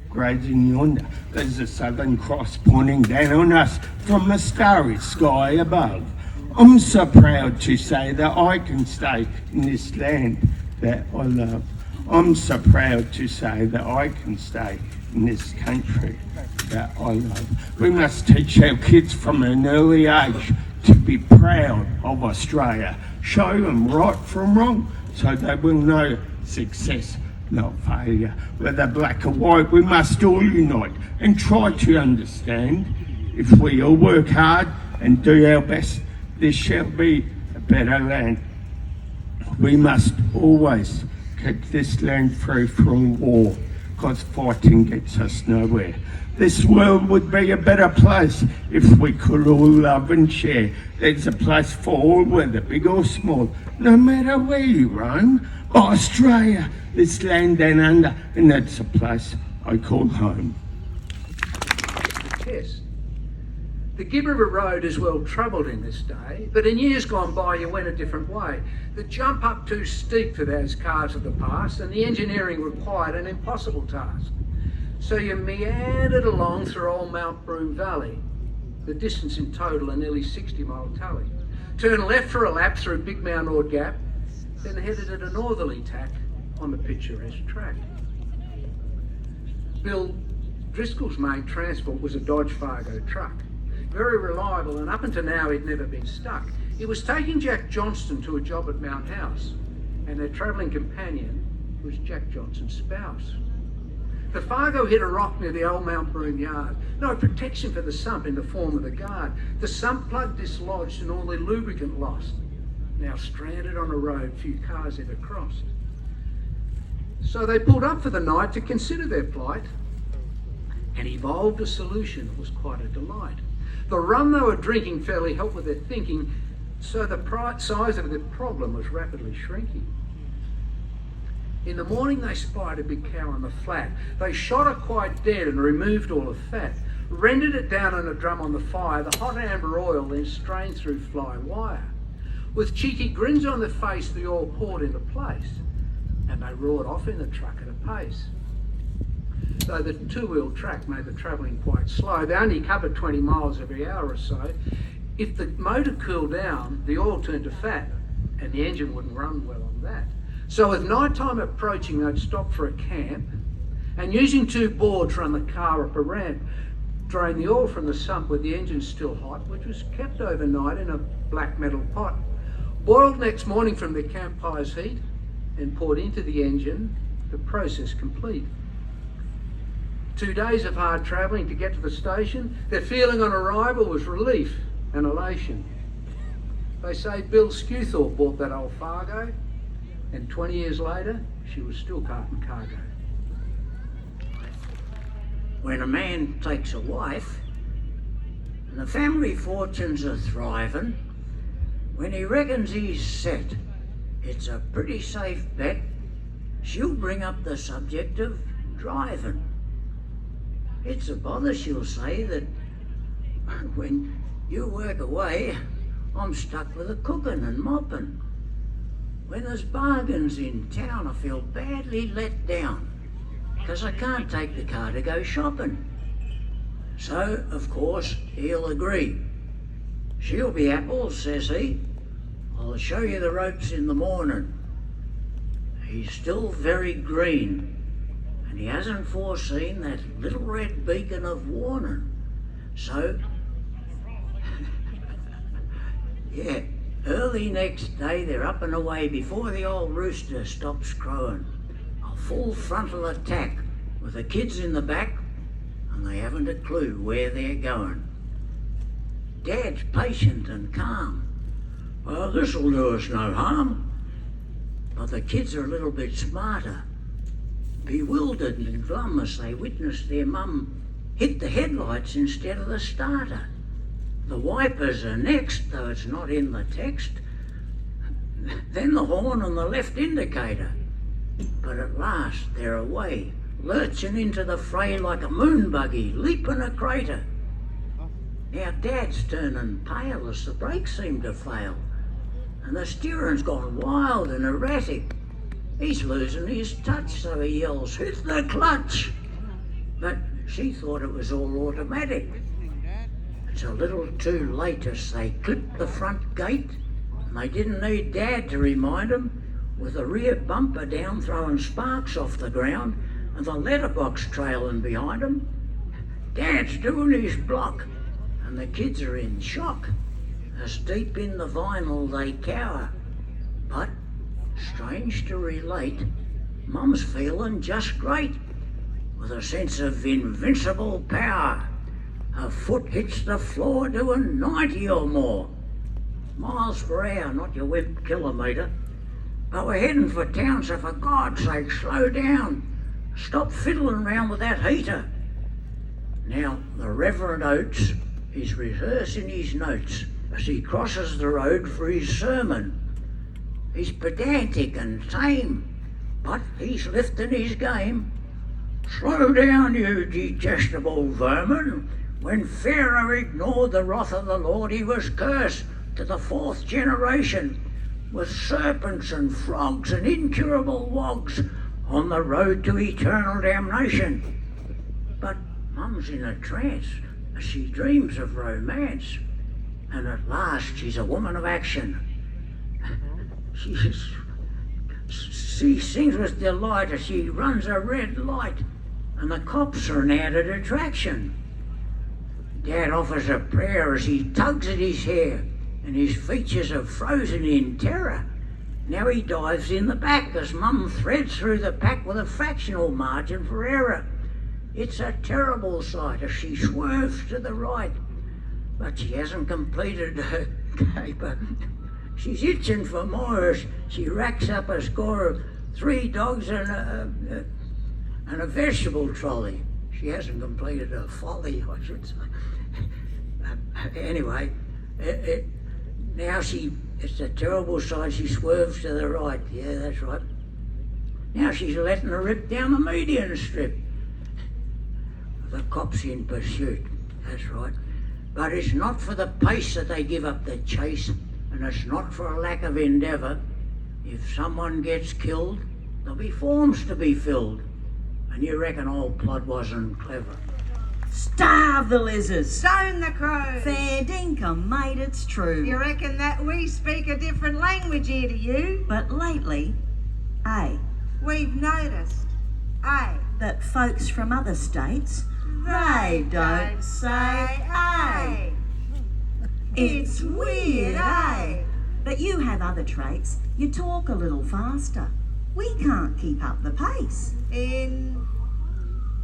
Grazing yonder, there's a Southern Cross pointing down on us from the starry sky above. I'm so proud to say that I can stay in this land that I love. I'm so proud to say that I can stay in this country that I love. We must teach our kids from an early age to be proud of Australia. Show them right from wrong so they will know success, not failure. Whether black or white, we must all unite and try to understand. If we all work hard and do our best, this shall be a better land. We must always keep this land free from war, because fighting gets us nowhere. This world would be a better place if we could all love and share. There's a place for all, whether big or small, no matter where you roam. But Australia, this land down under, and that's a place I call home. Yes. The Gibb River Road is well travelled in this day, but in years gone by you went a different way. The jump up too steep for those cars of the past, and the engineering required an impossible task. So you meandered along through old Mount Broom Valley, the distance in total a nearly 60-mile tally. Turn left for a lap through Big Mount Ord Gap, then headed at a northerly tack on the picturesque track. Bill Driscoll's main transport was a Dodge Fargo truck. Very reliable, and up until now he'd never been stuck. He was taking Jack Johnston to a job at Mount House, and their travelling companion was Jack Johnston's spouse. The Fargo hit a rock near the old Mount Broom yard. No protection for the sump in the form of the guard. The sump plug dislodged and all the lubricant lost. Now stranded on a road few cars ever crossed. So they pulled up for the night to consider their plight and evolved a solution that was quite a delight. The rum they were drinking fairly helped with their thinking, so the size of the problem was rapidly shrinking. In the morning they spied a big cow on the flat. They shot her quite dead and removed all the fat, rendered it down in a drum on the fire, the hot amber oil then strained through fly wire. With cheeky grins on their face, the oil poured into place, and they roared off in the truck at a pace. Though the two-wheel track made the travelling quite slow, they only covered 20 miles every hour or so. If the motor cooled down, the oil turned to fat, and the engine wouldn't run well on that. So with night time approaching, they'd stop for a camp, and using two boards run the car up a ramp, drain the oil from the sump with the engine still hot, which was kept overnight in a black metal pot, boiled next morning from the campire's heat, and poured into the engine, the process complete. 2 days of hard travelling to get to the station, their feeling on arrival was relief and elation. They say Bill Skewthorpe bought that old Fargo, and 20 years later, she was still carting cargo. When a man takes a wife, and the family fortunes are thriving, when he reckons he's set, it's a pretty safe bet she'll bring up the subject of driving. It's a bother, she'll say, that when you work away, I'm stuck with the cooking and mopping. When there's bargains in town, I feel badly let down, because I can't take the car to go shopping. So, of course, he'll agree. She'll be apples, says he. I'll show you the ropes in the morning. He's still very green, and he hasn't foreseen that little red beacon of warning. So, yeah, early next day they're up and away before the old rooster stops crowing. A full frontal attack with the kids in the back, and they haven't a clue where they're going. Dad's patient and calm. Well, this'll do us no harm. But the kids are a little bit smarter, bewildered and glum as they witness their mum hit the headlights instead of the starter. The wipers are next, though it's not in the text. Then the horn and the left indicator. But at last they're away, lurching into the fray like a moon buggy leaping a crater. Now Dad's turning pale as the brakes seem to fail, and the steering's gone wild and erratic. He's losing his touch, so he yells, "Hit the clutch!" but she thought it was all automatic. It's a little too late as they clipped the front gate, and they didn't need Dad to remind them, with the rear bumper down throwing sparks off the ground and the letterbox trailing behind them. Dad's doing his block, and the kids are in shock, as deep in the vinyl they cower. But, strange to relate, Mum's feeling just great, with a sense of invincible power. Her foot hits the floor doing 90 or more. Miles per hour, not your wimp kilometre. But we're heading for town, so for God's sake, slow down. Stop fiddling around with that heater. Now, the Reverend Oates is rehearsing his notes as he crosses the road for his sermon. He's pedantic and tame, but he's lifting his game. Slow down, you detestable vermin. When Pharaoh ignored the wrath of the Lord, he was cursed to the 4th generation, with serpents and frogs and incurable wogs on the road to eternal damnation. But Mum's in a trance as she dreams of romance, and at last she's a woman of action. She sings with delight as she runs a red light, and the cops are an added attraction. Dad offers a prayer as he tugs at his hair, and his features are frozen in terror. Now he dives in the back as Mum threads through the pack with a fractional margin for error. It's a terrible sight as she swerves to the right, but she hasn't completed her caper. She's itching for more as she racks up a score of 3 dogs and a vegetable trolley. She hasn't completed her folly, I should say. Anyway, now it's a terrible sight. She swerves to the right. Yeah, that's right. Now she's letting her rip down the median strip. The cops in pursuit. That's right. But it's not for the pace that they give up the chase, and it's not for a lack of endeavour. If someone gets killed, there'll be forms to be filled. And you reckon old Plod wasn't clever? Starve the lizards. Stone the crows. Fair dinkum, mate, it's true. You reckon that we speak a different language here to you? But lately, We've noticed, that folks from other states, they don't say It's weird, But you have other traits. You talk a little faster. We can't keep up the pace. In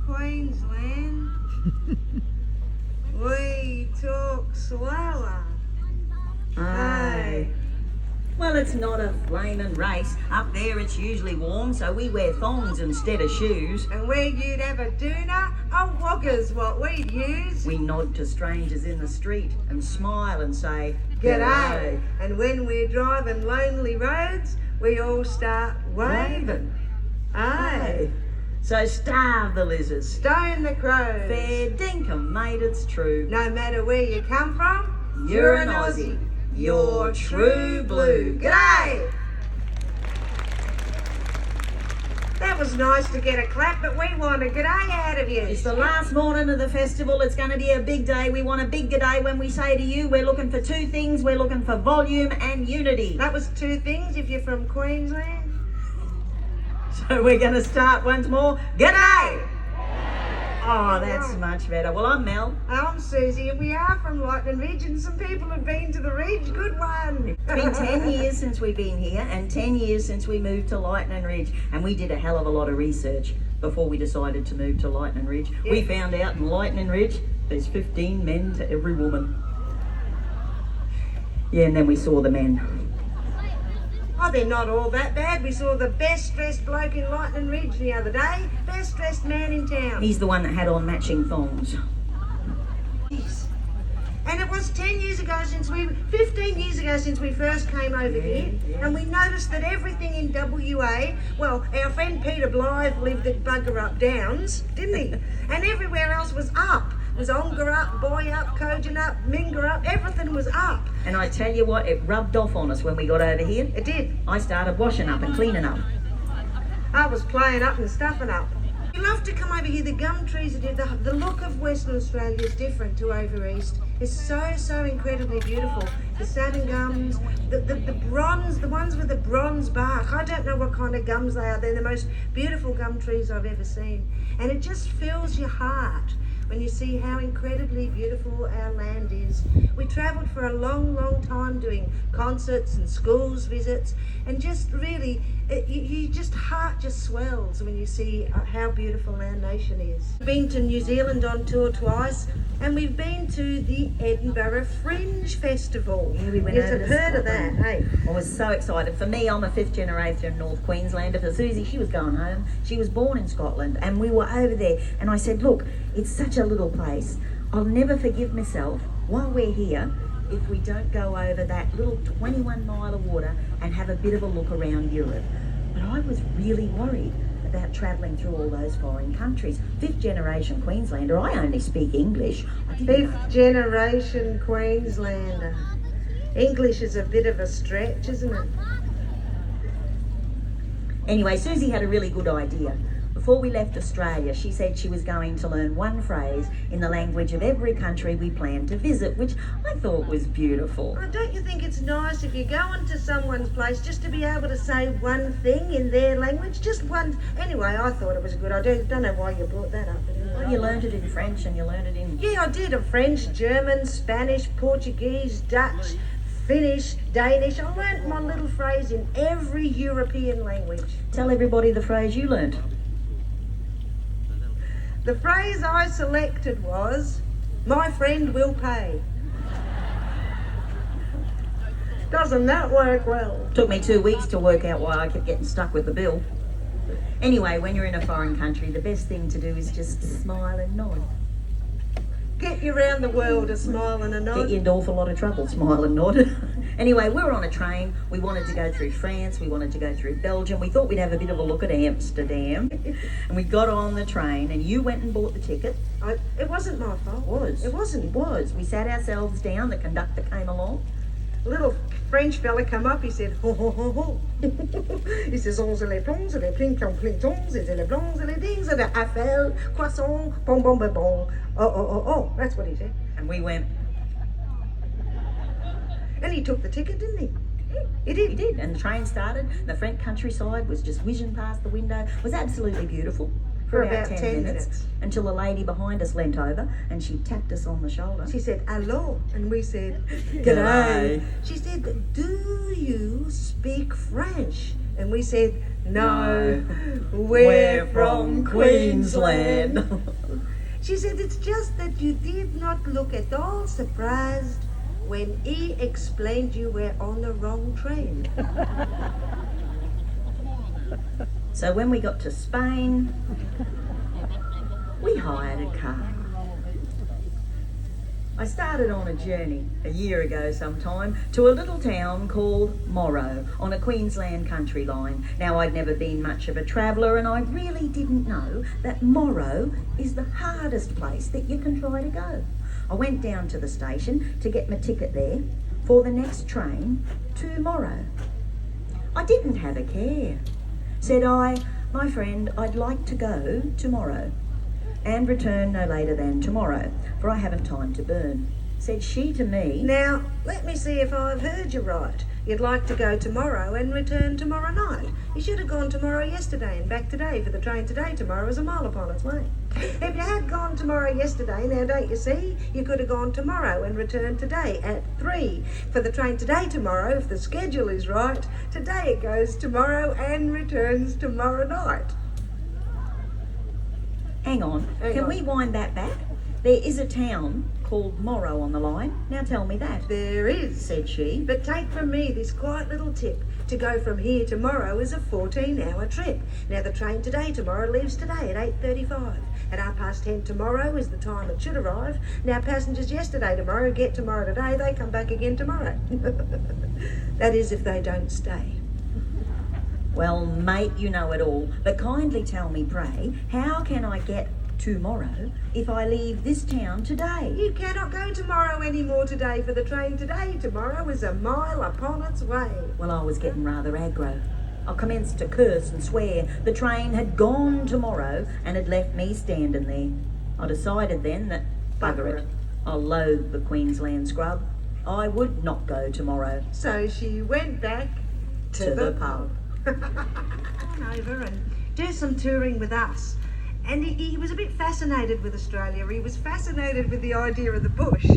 Queensland, we talk slower. Well, it's not a flaming race. Up there it's usually warm, so we wear thongs instead of shoes. And where you'd have a doona, a wogger's what we'd use. We nod to strangers in the street and smile and say, G'day. And when we're driving lonely roads, we all start waving. So starve the lizards. Stone the crows. Fair dinkum, mate, it's true. No matter where you come from, You're an Aussie. You're true blue. G'day! That was nice to get a clap, but we want a g'day out of you. It's the last morning of the festival. It's going to be a big day. We want a big g'day when we say to you, we're looking for 2 things. We're looking for volume and unity. That was 2 things if you're from Queensland. So we're going to start once more. G'day! Oh, that's much better. Well, I'm Mel. I'm Susie, and we are from Lightning Ridge, and some people have been to the Ridge. Good one. It's been 10 years since we've been here, and 10 years since we moved to Lightning Ridge. And we did a hell of a lot of research before we decided to move to Lightning Ridge. Yeah. We found out in Lightning Ridge, there's 15 men to every woman. Yeah, and then we saw the men. Oh, they're not all that bad. We saw the best dressed bloke in Lightning Ridge the other day. Best dressed man in town. He's the one that had on matching thongs. Jeez. And it was 15 years ago since we first came over here, and we noticed that everything in WA, well, our friend Peter Blythe lived at Bugger Up Downs, didn't he? And everywhere else was up. It was Ongar up, Boyup, Kojan up, Minga up, everything was up. And I tell you what, it rubbed off on us when we got over here. It did. I started washing up and cleaning up. I was playing up and stuffing up. You love to come over here. The gum trees are different. The look of Western Australia is different to over east. It's so incredibly beautiful. The salmon gums, the bronze, the ones with the bronze bark. I don't know what kind of gums they are. They're the most beautiful gum trees I've ever seen. And it just fills your heart when you see how incredibly beautiful our land is. We travelled for a long time doing concerts and schools visits, and just really, heart just swells when you see how beautiful our nation is. We've been to New Zealand on tour twice, and we've been to the Edinburgh Fringe Festival. Yeah, we went yes, over I've to heard of that, Scotland. hey? I was so excited. For me, I'm a 5th generation North Queenslander. For Susie, she was going home. She was born in Scotland, and we were over there. And I said, look, it's such a little place. I'll never forgive myself while we're here if we don't go over that little 21 mile of water and have a bit of a look around Europe. But I was really worried about travelling through all those foreign countries. 5th generation Queenslander, I only speak English. I didn't know. 5th generation Queenslander. English is a bit of a stretch, isn't it? Anyway, Susie had a really good idea. Before we left Australia, she said she was going to learn one phrase in the language of every country we planned to visit, which I thought was beautiful. Oh, don't you think it's nice if you go into someone's place just to be able to say one thing in their language? Just one. Anyway, I thought it was a good idea. Don't know why you brought that up. But anyway. Well, you learned it in French and you learned it in... Yeah, I did. French, German, Spanish, Portuguese, Dutch, Finnish, Danish. I learnt my little phrase in every European language. Tell everybody the phrase you learnt. The phrase I selected was, "My friend will pay." Doesn't that work well? Took me 2 weeks to work out why I kept getting stuck with the bill. Anyway, when you're in a foreign country, the best thing to do is just smile and nod. Get you around the world a smile and a Get nod. you into an awful lot of trouble, smile and nod. Anyway, we were on a train. We wanted to go through France. We wanted to go through Belgium. We thought we'd have a bit of a look at Amsterdam. And we got on the train and you went and bought the ticket. It wasn't my fault. It was. It wasn't. It was. We sat ourselves down. The conductor came along. A little French fella come up, he said, ho, ho, ho, ho. He says, onze les plongs, les pling, plong, pling, tongs, et les blancs, et les dings, et les affel, croissant, bon, bon, bon, bon. Oh. That's what he said. And we went, And he took the ticket, didn't he? He did. he did. And the train started. The French countryside was just whizzing past the window. It was absolutely beautiful. For about 10 minutes. Until a lady behind us leant over and she tapped us on the shoulder. She said, "Hello," and we said, G'day. She said, "Do you speak French?" And we said, "No, we're from Queensland." She said, "It's just that you did not look at all surprised when he explained you were on the wrong train." So when we got to Spain, we hired a car. I started on a journey a year ago sometime to a little town called Morro on a Queensland country line. Now, I'd never been much of a traveller and I really didn't know that Morro is the hardest place that you can try to go. I went down to the station to get my ticket there for the next train to Morro. I didn't have a care. Said I, "My friend, I'd like to go tomorrow and return no later than tomorrow, for I haven't time to burn." Said she to me, Now, let me see if I've heard you right. You'd like to go tomorrow and return tomorrow night. You should have gone tomorrow yesterday and back today, for the train today tomorrow is a mile upon its way. If you had gone tomorrow yesterday, now don't you see, you could have gone tomorrow and returned today at 3. For the train today tomorrow, if the schedule is right, today it goes tomorrow and returns tomorrow night. hang on, Hang can on. we wind that back? There is a town called Morro on the line. Now tell me that, There is. said she. But take from me this quiet little tip. To go from here to Morro is a 14-hour trip. Now the train today tomorrow leaves today at 8:35. At 10:30 tomorrow is the time it should arrive. Now passengers yesterday tomorrow get tomorrow today, they come back again tomorrow. That is if they don't stay. Well, mate, you know it all, but kindly tell me, pray, how can I get tomorrow if I leave this town today? You cannot go tomorrow anymore today, for the train today tomorrow is a mile upon its way. Well, I was getting rather aggro. I commenced to curse and swear. The train had gone tomorrow and had left me standing there. I decided then that, bugger it, I loathed the Queensland scrub. I would not go tomorrow. So she went back To the pub. Come over and do some touring with us. And he was a bit fascinated with Australia. He was fascinated with the idea of the bush.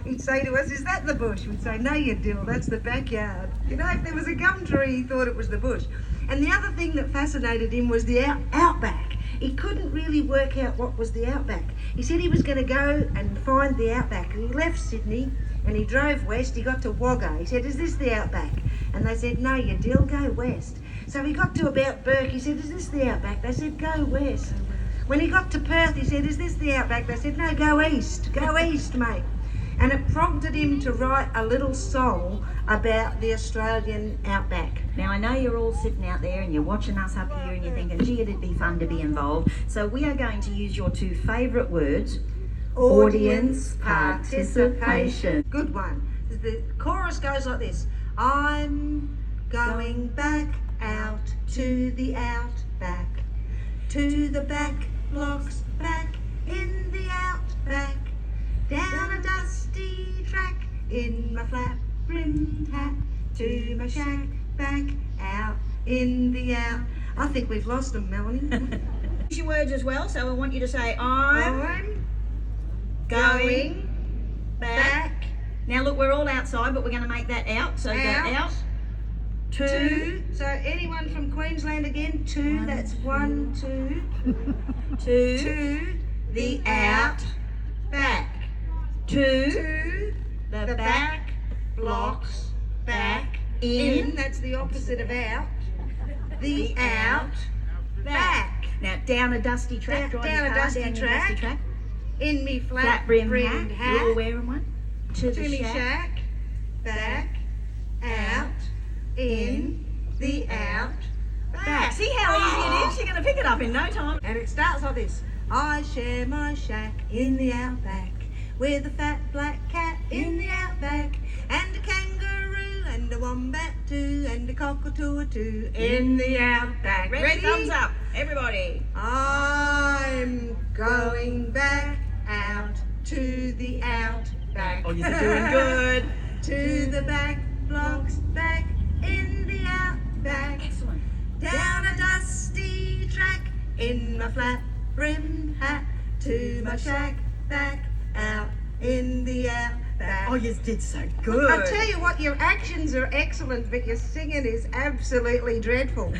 He'd say to us, "Is that the bush?" We'd say, "No, you dill, that's the backyard." You know, if there was a gum tree, he thought it was the bush. And the other thing that fascinated him was the outback. He couldn't really work out what was the outback. He said he was going to go and find the outback. He left Sydney and he drove west. He got to Wagga. He said, "Is this the outback?" And they said, "No, you dill, go west." So he got to about Burke. He said, "Is this the outback?" They said, "Go west." When he got to Perth, he said, "Is this the outback?" They said, "No, go east. Go east, mate." And it prompted him to write a little song about the Australian outback. Now, I know you're all sitting out there and you're watching us up here and you're thinking, gee, it'd be fun to be involved. So we are going to use your two favourite words, audience participation. Good one. The chorus goes like this. I'm going back out to the outback, to the back blocks back in the outback, down a dusty track in my flat brimmed hat, to my shack back out in the out. I think we've lost them, Melanie. Use your words as well, so I want you to say, I'm going back. Now look, we're all outside, but we're going to make that out. So go out. Two. So anyone from Queensland again? Two. One, That's two. 1, 2. To The out back. to The back blocks back in. That's the opposite of out. The out back. Now down a dusty track. Down drive a your car dusty down your track. dusty track. In me Flat brim hat. hat. You're all wearing one. To To the me shack. shack. Back. Out. In. The out back. See how easy it is? You're going to pick it up in no time. And it starts like this. I share my shack in the outback with a fat black cat in the outback, and a kangaroo and a wombat too, and a cockatoo too in the outback. Ready? Thumbs up, everybody. I'm going back out to the outback. Oh, you're doing good. To the back blocks back in the outback. Excellent. Down a dusty track in my flat brimmed hat, to my shack back out in the outback. Oh, you did so good. I tell you what, your actions are excellent, but your singing is absolutely dreadful.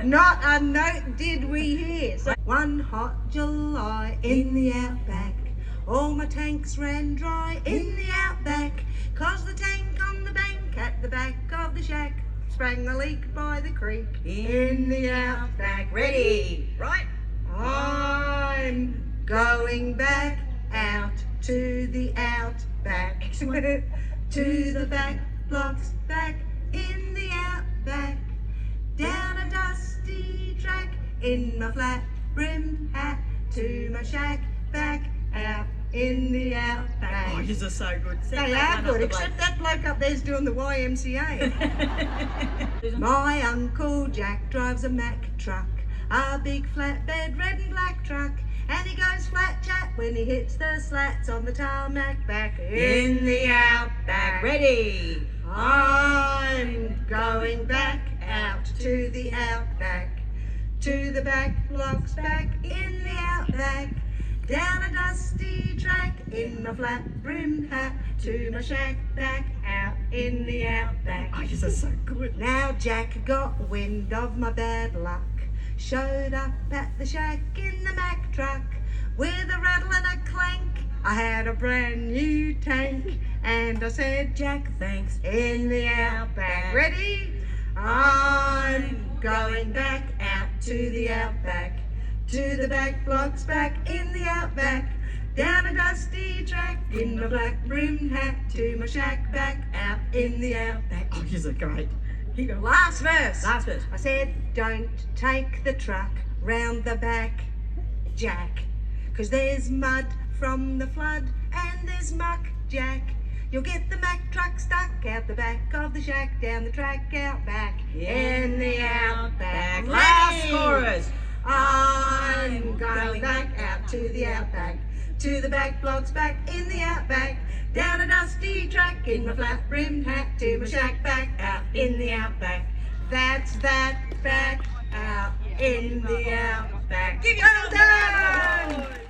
Not a note did we hear. So, one hot July in the outback, all my tanks ran dry in the outback, 'cause the tank on the bank at the back of the shack sprang a leak by the creek in the outback. Ready? Right? I'm going back out to the outback. Excellent. To the back blocks back in the outback, down a dusty track in my flat brimmed hat, to my shack back out in the outback. Oh, you're so good. Set They that are one up good, the except that bloke up there's doing the YMCA. bloke. My Uncle Jack drives a Mack truck, a big flatbed red and black truck, and he goes flat chat when he hits the slats on the tarmac back in the outback. Ready? I'm going back out to the outback, to the back blocks back in the outback, down a dusty track in my flat brimmed hat, to my shack back out in the outback. Oh, you're so good. Now Jack got wind of my bad luck, showed up at the shack in the Mack truck, with a rattle and a clank. I had a brand new tank, and I said, "Jack, thanks," in the outback. Ready? I'm going back out to the outback, to the back blocks back in the outback, down a dusty track in my black brimmed hat, to my shack back out in the outback. Oh, you're so great. Here you go. Last verse. Last verse. I said, "Don't take the truck round the back, Jack, 'cause there's mud from the flood and there's muck, Jack. You'll get the Mack truck stuck out the back of the shack, down the track out back in the outback. Last chorus. I'm going back out to the outback, to the back blocks back in the outback, down a dusty track in my flat-brimmed hat to my shack back out in the outback. That's that back out in the outback. Well done!